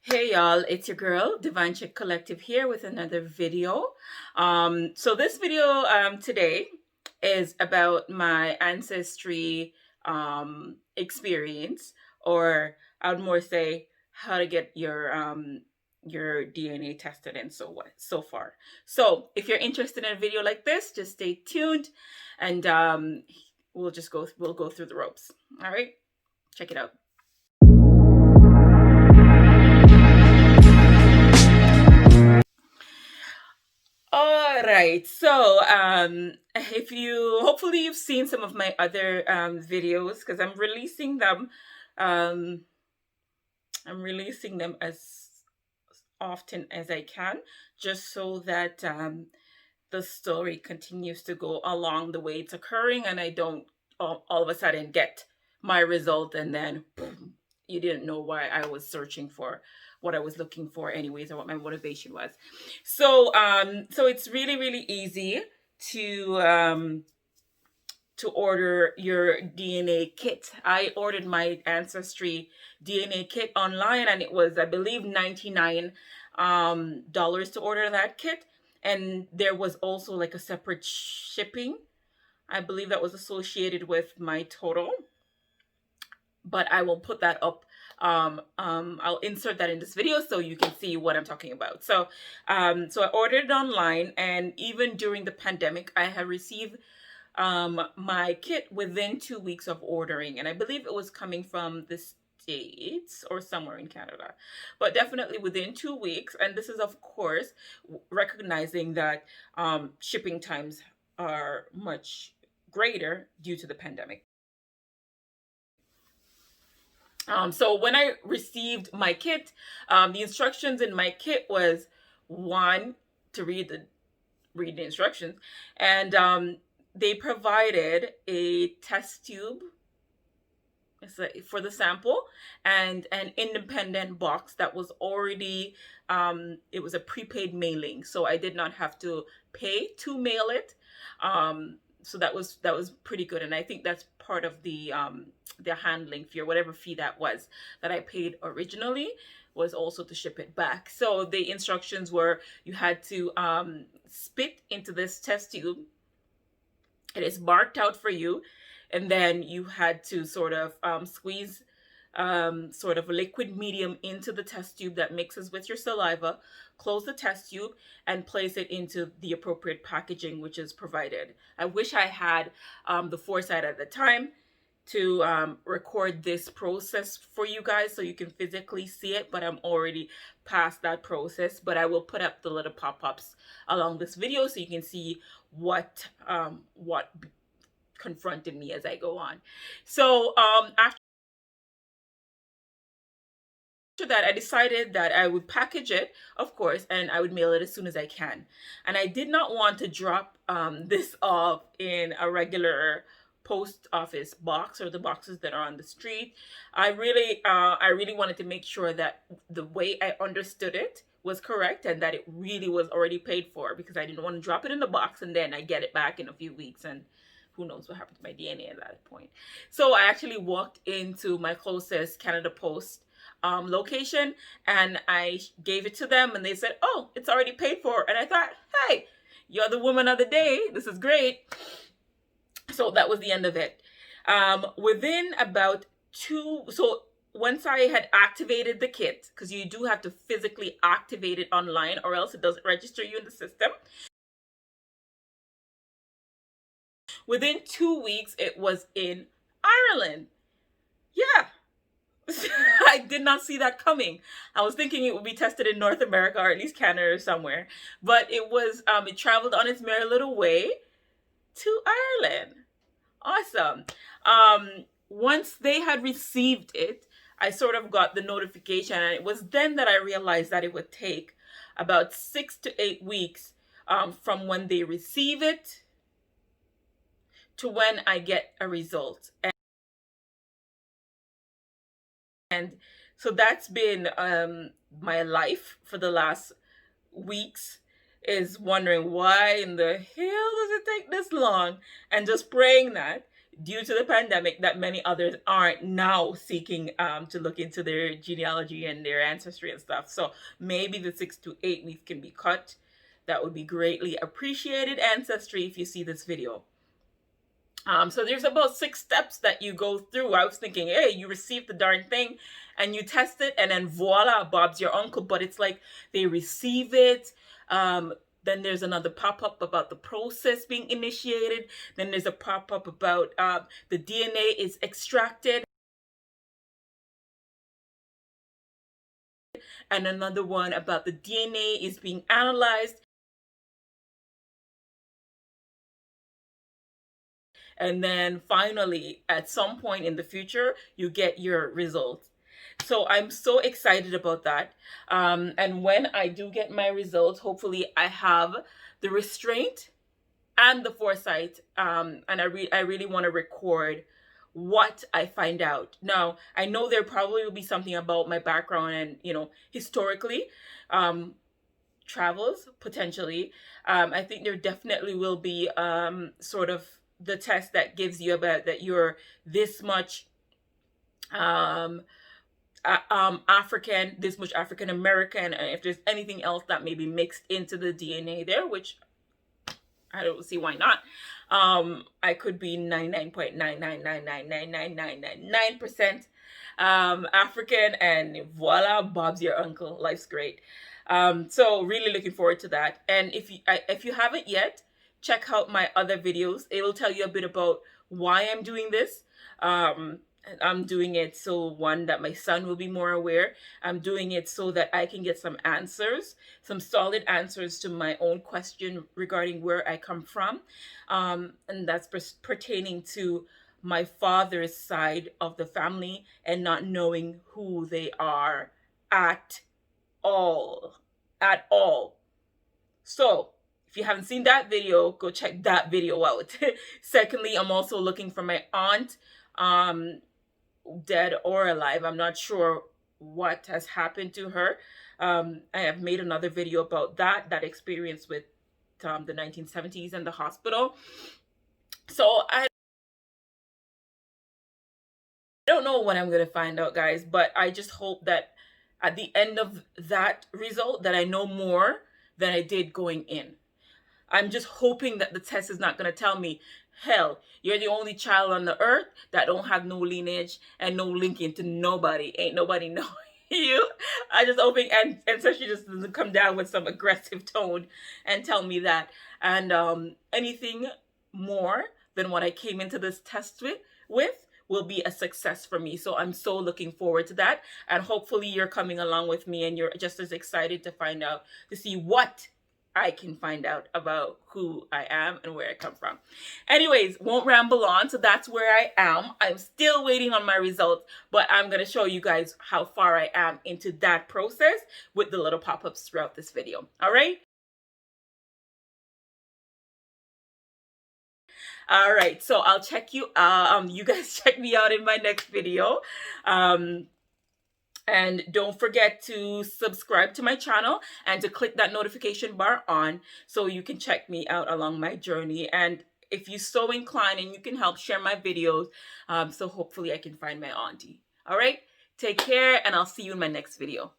Hey y'all, it's your girl Divine Chick Collective here with another video. So this video today is about my ancestry experience, or I would more say how to get your DNA tested and so far. So if you're interested in a video like this, just stay tuned, and we'll go through the ropes. All right, check it out. All right. So, if you hopefully you've seen some of my other videos because Um, I'm releasing them as often as I can, just so that the story continues to go along the way it's occurring, and I don't all of a sudden get my result and then boom, you didn't know why I was searching for what I was looking for anyways, or what my motivation was. So it's really easy to um to order your DNA kit. I ordered my ancestry DNA kit online, and it was, I believe, $99 dollars to order that kit. And there was also like a separate shipping, I believe, that was associated with my total, but I will put that up. I'll insert that in this video so you can see what I'm talking about. So I ordered it online, and even during the pandemic, I had received my kit within 2 weeks of ordering, and I believe it was coming from the States or somewhere in Canada, but definitely within 2 weeks. And this is, of course, recognizing that shipping times are much greater due to the pandemic. So when I received my kit, the instructions in my kit was one, to read the instructions, and they provided a test tube for the sample, and an independent box that was already it was a prepaid mailing, so I did not have to pay to mail it. So that was pretty good, and I think that's part of the handling fee, or whatever fee that was that I paid originally, was also to ship it back. So the instructions were, you had to spit into this test tube. It is marked out for you, and then you had to sort of squeeze sort of a liquid medium into the test tube that mixes with your saliva, close the test tube, and place it into the appropriate packaging which is provided. I wish I had the foresight at the time to record this process for you guys so you can physically see it, but I'm already past that process. But I will put up the little pop-ups along this video so you can see what confronted me as I go on. So after that, I decided that I would package it, of course, and I would mail it as soon as I can. And I did not want to drop this off in a regular post office box, or the boxes that are on the street. I really wanted to make sure that the way I understood it was correct, and that it really was already paid for, because I didn't want to drop it in the box and then I get it back in a few weeks, and who knows what happened to my DNA at that point. So I actually walked into my closest Canada Post location, and I gave it to them, and they said, "Oh, it's already paid for." And I thought, hey, you're the woman of the day, this is great. So that was the end of it. Within about so once I had activated the kit, because you do have to physically activate it online, or else it doesn't register you in the system. Within 2 weeks, it was in Ireland. Yeah. I did not see that coming. I was thinking it would be tested in North America, or at least Canada or somewhere. But it traveled on its merry little way to Ireland. Awesome. Once they had received it, I sort of got the notification, and it was then that I realized that it would take about 6 to 8 weeks from when they receive it to when I get a result. And so that's been my life for the last weeks, is wondering why in the hell does it take this long, and just praying that due to the pandemic that many others aren't now seeking to look into their genealogy and their ancestry and stuff. So maybe the 6 to 8 weeks can be cut. That would be greatly appreciated, Ancestry, if you see this video. So there's about 6 steps that you go through. I was thinking, hey, you receive the darn thing and you test it, and then voila, Bob's your uncle. But it's like they receive it. Then there's another pop-up about the process being initiated. Then there's a pop-up about the DNA is extracted. And another one about the DNA is being analyzed. And then finally, at some point in the future, you get your results. So I'm so excited about that. And when I do get my results, hopefully I have the restraint and the foresight. And I really want to record what I find out. Now, I know there probably will be something about my background and, historically, travels potentially. I think there definitely will be sort of the test that gives you about that you're this much African, this much African American, and if there's anything else that may be mixed into the DNA there, which I don't see why not. I could be 99.999999999% African, and voila, Bob's your uncle. Life's great. So really looking forward to that. And if you haven't yet, check out my other videos. It will tell you a bit about why I'm doing this. I'm doing it so, one, that my son will be more aware. I'm doing it so that I can get some answers, some solid answers to my own question regarding where I come from. And that's pertaining to my father's side of the family and not knowing who they are at all. At all. So, if you haven't seen that video, go check that video out. Secondly, I'm also looking for my aunt. Dead or alive. I'm not sure what has happened to her. I have made another video about that experience with the 1970s and the hospital. So I don't know when I'm going to find out, guys, but I just hope that at the end of that result that I know more than I did going in. I'm just hoping that the test is not going to tell me, hell, you're the only child on the earth that don't have no lineage and no linking to nobody. Ain't nobody know you. I just hoping, and so she just doesn't come down with some aggressive tone and tell me that. And anything more than what I came into this test with will be a success for me. So I'm so looking forward to that. And hopefully you're coming along with me and you're just as excited to find out, to see what I can find out about who I am and where I come from. Anyways, won't ramble on. So that's where I am. I'm still waiting on my results, but I'm going to show you guys how far I am into that process with the little pop-ups throughout this video. All right. All right. So I'll check you. You guys check me out in my next video. And don't forget to subscribe to my channel and to click that notification bar on so you can check me out along my journey. And if you're so inclined and you can help, share my videos, so hopefully I can find my auntie. All right, take care, and I'll see you in my next video.